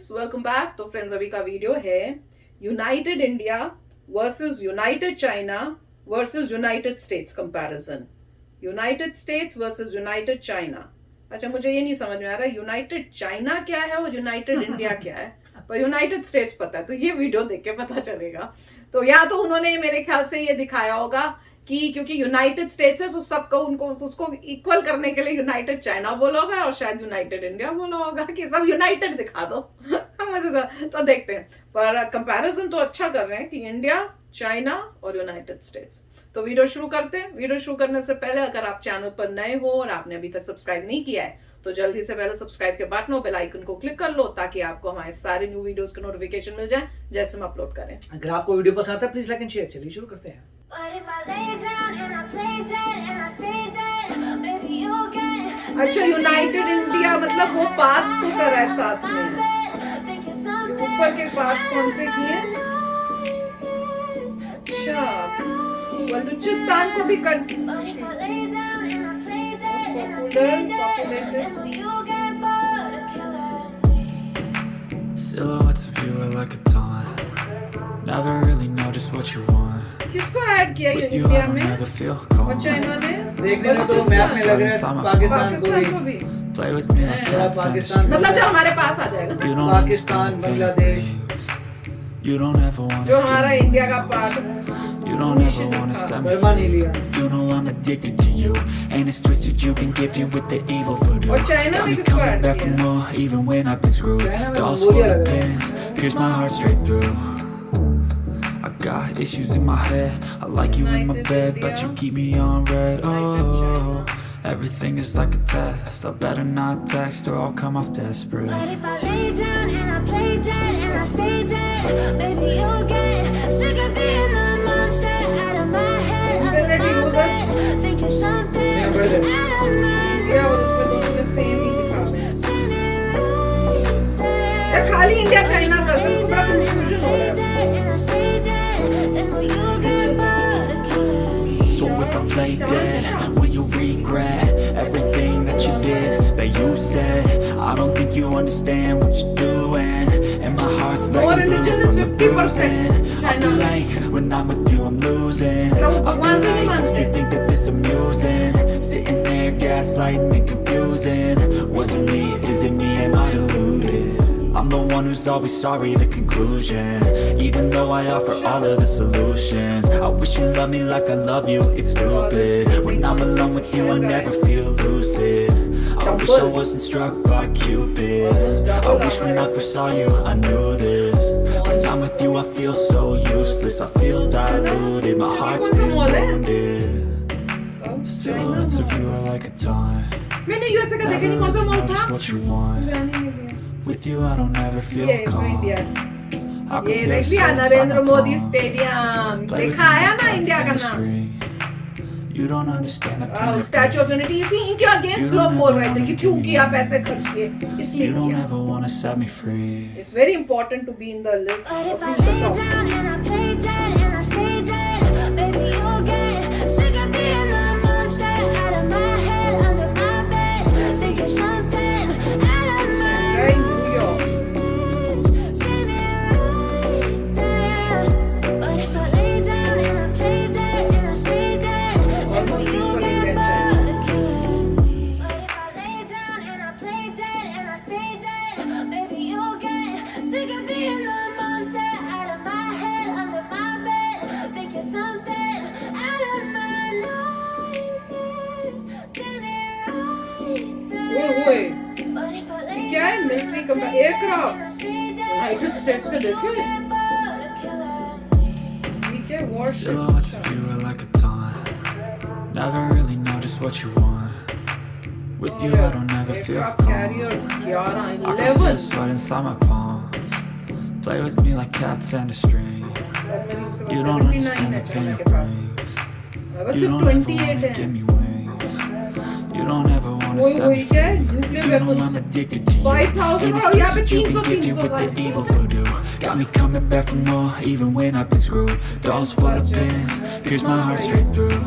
Friends, welcome back. तो friends, अभी का वीडियो है United India versus United China versus United states comparison. United states versus United China. अच्छा, मुझे ये नहीं समझ में आ रहा यूनाइटेड चाइना क्या है और यूनाइटेड इंडिया क्या है, पर यूनाइटेड स्टेट्स पता है, तो ये वीडियो देख के पता चलेगा। तो या तो उन्होंने मेरे ख्याल से ये दिखाया होगा कि क्योंकि यूनाइटेड स्टेट्स है तो सबको उनको उसको इक्वल करने के लिए यूनाइटेड चाइना बोला होगा और शायद यूनाइटेड इंडिया बोला होगा कि सब यूनाइटेड दिखा दो। मुझे तो देखते हैं, पर कंपैरिजन तो अच्छा कर रहे हैं कि इंडिया, चाइना और यूनाइटेड स्टेट्स। तो वीडियो शुरू करते हैं। वीडियो शुरू करने से पहले अगर आप चैनल पर नए हो और आपने अभी तक सब्सक्राइब नहीं किया है तो जल्दी से पहले सब्सक्राइब के बटन और बेल आइकन को क्लिक कर लो ताकि आपको हमारे सारे न्यू वीडियोस के नोटिफिकेशन मिल जाए जैसे हम अपलोड करें। अगर आपको वीडियो पसंद आता है प्लीज लाइक एंड शेयर। चलिए शुरू करते हैं। अच्छा, यूनाइटेड इंडिया मतलब वो पार्ट्स को कर है साथ में, ऊपर के पार्ट्स कौन से किए? अच्छा, बलूचिस्तान को भी cut Silhouettes of you are like a taunt. Never really know just what you want. किसको ऐड किया ये With you I India don't में ever feel और calm. चाइना में? देखने में तो मैप में लग रहा है पाकिस्तान को भी। Play with me like cats and Pakistan मतलब जो हमारे पास आ जाएगा, You don't Pakistan, understand the Bangladesh. things. You don't ever wanna जो हमारा give me इंडिया का more. पार्ट है। You don't ever wanna set me Burma नहीं लिया। You know I'm addicted to you, and it's twisted. You've been gifted with the evil voodoo. और China Got में me किसको coming add back for किया? more, even when I've been screwed. China में Dolls Mongolia full of लग रहा है। pins, pierce my heart straight through. I got issues in my head. I like you in my bed, but you keep me on red. Oh, everything is like a test. I better not text or I'll come off desperate. But if I lay down and I play dead and I stay dead, baby, you'll get sick of being the monster out of my head, under my bed, thinking something out of my India और उसमें दोनों में same ही दिखा रहे हैं। standing right there. या खाली India China कर दो, इनको बड़ा कंफ्यूजन हो रहा है। And I stay dead, then will you get bored of killing? So if I play dead, will you regret everything that you did, that you said? I don't think you understand what you're doing, and my heart's More begging blue religion is from the 50% bruising. I feel China. like when I'm with you I'm losing. So, I भगवान feel को नहीं like मानते? you think that this amusing, sitting there gaslighting and confusing. Was it me? Is it me? Am I deluded? I'm the one who's always sorry, the conclusion. Even though I offer all of the solutions, I wish you loved me like I love you, it's stupid. When I'm alone with you I never feel lucid. I wish I wasn't struck by Cupid. I wish when I first saw you I knew this. When I'm with you I feel so useless, I feel diluted, my heart's been wounded. Silhouettes of you are like a taunt. मैंने USA का देखा नहीं, कौन सा Never mall really know था? just what you want. With you I don't ever feel ये इसमें calm. India. I can ये feel देख it लिया slowly Narendra inside my Modi palm. Stadium, Play with देखा me आया like ना cats इंडिया का and a नाम। string. You don't understand the pain of statue of pain. Unity इनके अगेंस्ट लोग बोल रहे थे कि क्यों किया, पैसे खर्च किए, इसलिए You don't किया। ever wanna set me free. It's very important to be in the list But if of I the lay top. down and I play dead and I stay dead, baby, you'll get sick of being the monster out of my head, under my bed, thinking something out of my Right, New York. standing right there. But if I lay down and I play dead and I stay dead, then will you get bored of killing me? But if I lay down and I play dead and I stay dead, baby, you'll get sick of being the monster out of my head, under my bed, thinking something out of my nightmares, standing right ओए there. But if I lay क्या है? down military and I का play aircraft, dead and I stay dead, United states का then will you देखिए। get bored of killing me? ठीक है, worship. Silhouettes of you are like a taunt. Never really know just what you want. With you I don't ever feel Aircraft calm. carriers 11, I can feel 11. sweat inside my palms. Play with me like cats and a string. You don't 79 understand है the pain China it के पास। brings. बस You सिर्फ don't ever 28 wanna है। give me wings. You don't ever wanna वही set वही me क्या है? free. Nuclear You know I'm weapons addicted to you, 5,000 and it's और यहाँ पे twisted. You've 300 been gifted with the 300 evil voodoo. Got me coming back for more, even when I've been screwed. Dolls full of pins, pierce my heart straight through.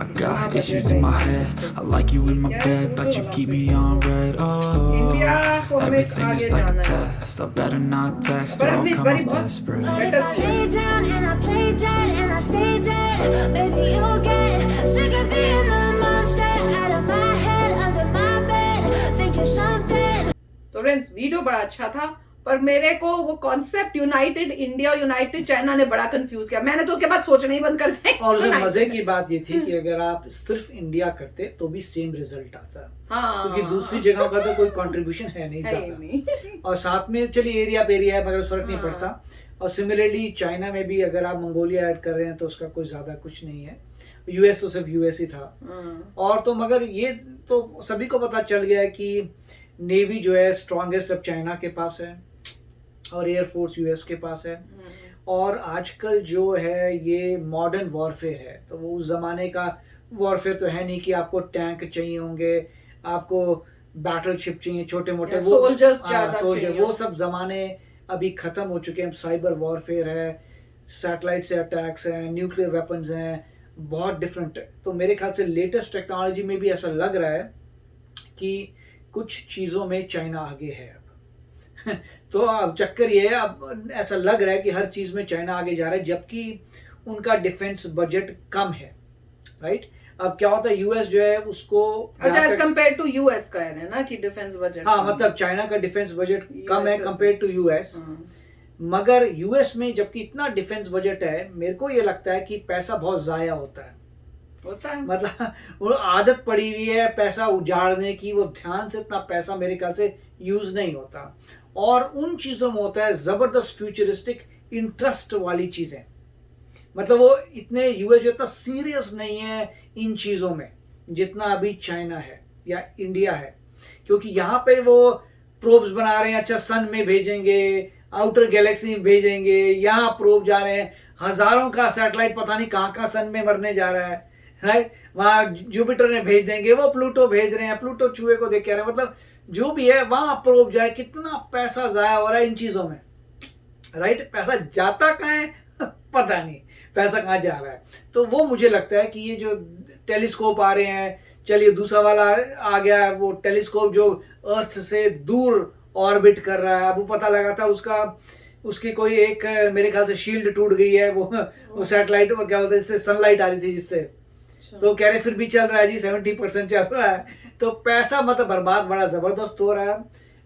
I got issues in my head. I like you in my bed, but you keep me on red. Oh, everything is like a test. I better not text or I'll come off desperate. But if I lay down and I play dead and I stay dead, baby, you'll get sick of being the monster out of my head, under my bed, thinking something. तो friends video बड़ा अच्छा था, पर मेरे को वो concept United India और United China ने बड़ा कंफ्यूज किया। मैंने तो उसके बाद सोचना ही बंद कर दिया। और जो मजे की बात ये थी कि अगर आप सिर्फ इंडिया करते तो भी सेम रिजल्ट आता, क्योंकि दूसरी जगह का तो कोई कंट्रीब्यूशन है नहीं ज्यादा। और साथ में चलिए एरिया पे एरिया है, मगर फर्क नहीं पड़ता। और सिमिलरली चाइना में भी अगर आप मंगोलिया ऐड कर रहे हैं तो उसका कोई ज्यादा कुछ नहीं है। यूएस तो सिर्फ यूएस ही था। और तो मगर ये तो सभी को पता चल गया है कि नेवी जो है स्ट्रॉन्गेस्ट अब चाइना के पास है और एयरफोर्स यूएस के पास है। और आजकल जो है ये मॉडर्न वॉरफेयर है, तो वो उस जमाने का वॉरफेयर तो है नहीं कि आपको टैंक चाहिए होंगे, आपको बैटल शिप चाहिए छोटे मोटे, वो सोल्जर, वो सब जमाने अभी खत्म हो चुके हैं। साइबर वॉरफेयर है, सैटेलाइट से अटैक्स हैं, न्यूक्लियर वेपन्स हैं, बहुत डिफरेंट है। तो मेरे ख्याल से लेटेस्ट टेक्नोलॉजी में भी ऐसा लग रहा है कि कुछ चीज़ों में चाइना आगे है अब। तो अब चक्कर ये है, अब ऐसा लग रहा है कि हर चीज़ में चाइना आगे जा रहा है, जबकि उनका डिफेंस बजट कम है, राइट। अब क्या होता है, यूएस जो है उसको अच्छा एज कंपेयर टू यूएस कह रहे हैं ना कि डिफेंस बजट, हाँ मतलब चाइना का डिफेंस बजट कम है कंपेयर टू यूएस। मगर यूएस में जबकि इतना डिफेंस बजट है, मेरे को ये लगता है कि पैसा बहुत जाया होता है। मतलब वो आदत पड़ी हुई है पैसा उजाड़ने की, वो ध्यान से इतना पैसा मेरे ख्याल से यूज नहीं होता। और उन चीजों में होता है जबरदस्त फ्यूचरिस्टिक इंटरेस्ट वाली चीजें। मतलब वो इतने यूएस जो इतना सीरियस नहीं है इन चीजों में जितना अभी चाइना है या इंडिया है, क्योंकि यहाँ पे वो प्रोब्स बना रहे हैं, अच्छा सन में भेजेंगे, आउटर गैलेक्सी में भेजेंगे, यहाँ प्रोब जा रहे हैं, हजारों का सैटेलाइट पता नहीं कहाँ कहाँ सन में मरने जा रहा है, राइट। वहां जुपिटर ने भेज देंगे, वो प्लूटो भेज रहे हैं, प्लूटो चूहे को देख के आ रहे हैं। मतलब जो भी है वहां प्रोब जाए, कितना पैसा जाया हो रहा है इन चीजों में, राइट। पैसा जाता कहाँ है पता नहीं, पैसा कहाँ जा रहा है। तो वो मुझे लगता है कि ये जो टेलीस्कोप आ रहे हैं, चलिए दूसरा वाला आ गया है वो टेलीस्कोप जो अर्थ से दूर ऑर्बिट कर रहा है। अब वो पता लगा था उसकी कोई एक मेरे ख्याल से शील्ड टूट गई है, वो सैटेलाइट में क्या होता है जिससे सनलाइट आ रही थी जिससे, तो कह रहे फिर भी चल रहा है जी, 70% चल रहा है। तो पैसा मतलब बर्बाद बड़ा जबरदस्त हो रहा है,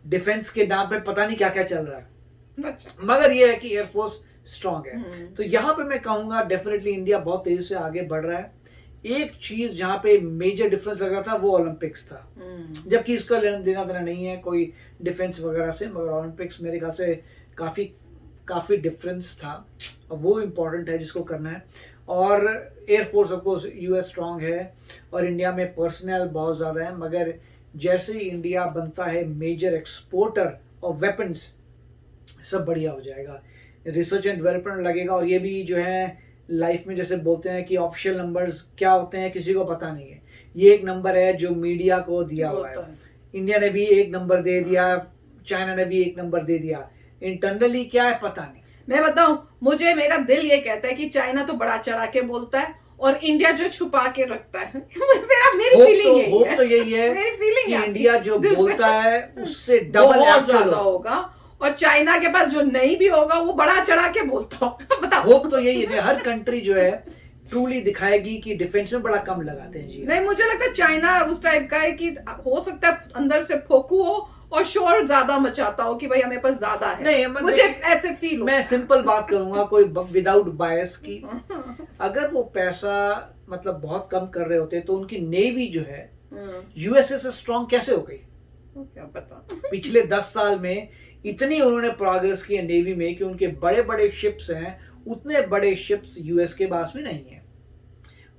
डिफेंस के नाम पे पता नहीं क्या क्या चल रहा है। मगर ये है कि एयरफोर्स स्ट्रांग है। तो यहाँ पे मैं कहूंगा डेफिनेटली इंडिया बहुत तेजी से आगे बढ़ रहा है। एक चीज जहाँ पे मेजर डिफरेंस लग रहा था वो ओलंपिक्स था, जबकि इसका लेना देना नहीं है कोई डिफेंस वगैरह से, मगर ओलंपिक्स मेरे ख्याल से काफी डिफरेंस था, और वो इम्पोर्टेंट है जिसको करना है। और air force of course US strong है और इंडिया में पर्सनल बहुत ज़्यादा है, मगर जैसे ही इंडिया बनता है मेजर एक्सपोर्टर ऑफ वेपन्स, सब बढ़िया हो जाएगा, रिसर्च एंड डेवलपमेंट लगेगा। और ये भी जो है लाइफ में जैसे बोलते हैं कि ऑफिशियल नंबर्स क्या होते हैं किसी को पता नहीं है, ये एक नंबर है जो मीडिया को दिया हुआ है। इंडिया ने भी एक नंबर दे दिया, चाइना ने भी एक नंबर दे दिया, इंटरनली क्या है पता नहीं। मैं बताऊं, मुझे मेरा दिल ये कहता है कि चाइना तो बड़ा चढ़ा के बोलता है और इंडिया जो छुपा के रखता है। मेरी फीलिंग यही है, तो यही है मेरी फीलिंग कि इंडिया जो बोलता है उससे डबल एक्चुअल होगा, और चाइना के पास जो नहीं भी होगा वो बड़ा चढ़ा के बोलता होगा। बताओ, होप तो यही है, हर कंट्री जो है ट्रूली दिखाएगी कि डिफेंस में बड़ा कम लगाते हैं जी। नहीं, मुझे लगता है चाइना उस टाइप का है कि हो सकता है अंदर से फोकू हो और शोर ज्यादा मचाता हो कि भाई हमें पास ज्यादा है। नहीं, मुझे ऐसे फील, मैं सिंपल बात करूंगा कोई विदाउट बायस की, अगर वो पैसा मतलब बहुत कम कर रहे होते तो उनकी नेवी जो है यूएसए से स्ट्रांग कैसे हो गई, क्या पता। पिछले 10 साल में इतनी उन्होंने प्रोग्रेस की है नेवी में कि उनके बड़े बड़े शिप्स हैं, उतने बड़े शिप्स यूएस के पास में नहीं है।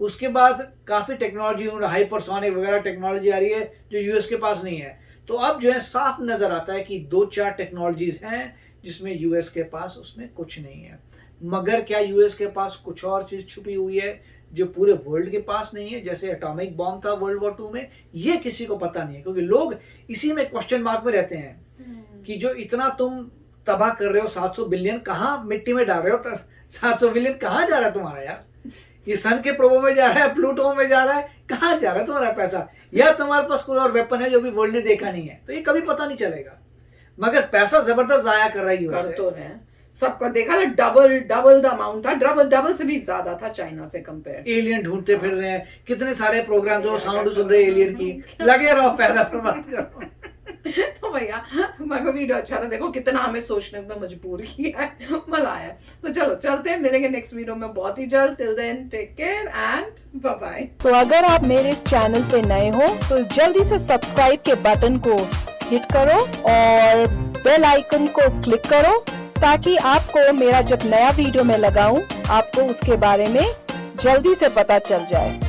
उसके बाद काफी टेक्नोलॉजी, हाइपरसोनिक वगैरह टेक्नोलॉजी आ रही है जो यूएस के पास नहीं है। तो अब जो है साफ नजर आता है कि 2-4 टेक्नोलॉजीज हैं जिसमें यूएस के पास उसमें कुछ नहीं है। मगर क्या यूएस के पास कुछ और चीज छुपी हुई है जो पूरे वर्ल्ड के पास नहीं है, जैसे एटॉमिक बॉम्ब था वर्ल्ड वॉर 2 में, ये किसी को पता नहीं है, क्योंकि लोग इसी में क्वेश्चन मार्क में रहते हैं कि जो इतना तुम तबाह कर रहे हो, 700 बिलियन कहाँ मिट्टी में डाल रहे हो, 700 बिलियन कहाँ जा रहा है तुम्हारा यार, ये सन के प्रभु में जा रहा है, प्लूटो में जा रहा है, कहाँ जा रहा है तुम्हारा पैसा, या तुम्हारे पास कोई और वेपन है जो भी वर्ल्ड ने देखा नहीं है, तो ये कभी पता नहीं चलेगा। मगर पैसा जबरदस्त जाया कर रही है, कर तो रहे हैं। सबका देखा था, डबल द अमाउंट था, डबल से भी ज्यादा था चाइना से कंपेयर। एलियन ढूंढते फिर रहे हैं, कितने सारे प्रोग्राम जो साउंड सुन रहे हैं एलियन की, लगे रहो पैसा बर्बाद करो। तो भैया मेरे वीडियो अच्छा था, देखो कितना हमें सोचने में मजबूर किया है, मजा आया। तो चलो चलते हैं, मिलेंगे नेक्स्ट वीडियो में बहुत ही जल्द। Till then take care and bye bye. तो अगर आप मेरे इस चैनल पे नए हो तो जल्दी से सब्सक्राइब के बटन को हिट करो और बेल आइकन को क्लिक करो, ताकि आपको मेरा जब नया वीडियो मैं लगाऊं आपको उसके बारे में जल्दी से पता चल जाए।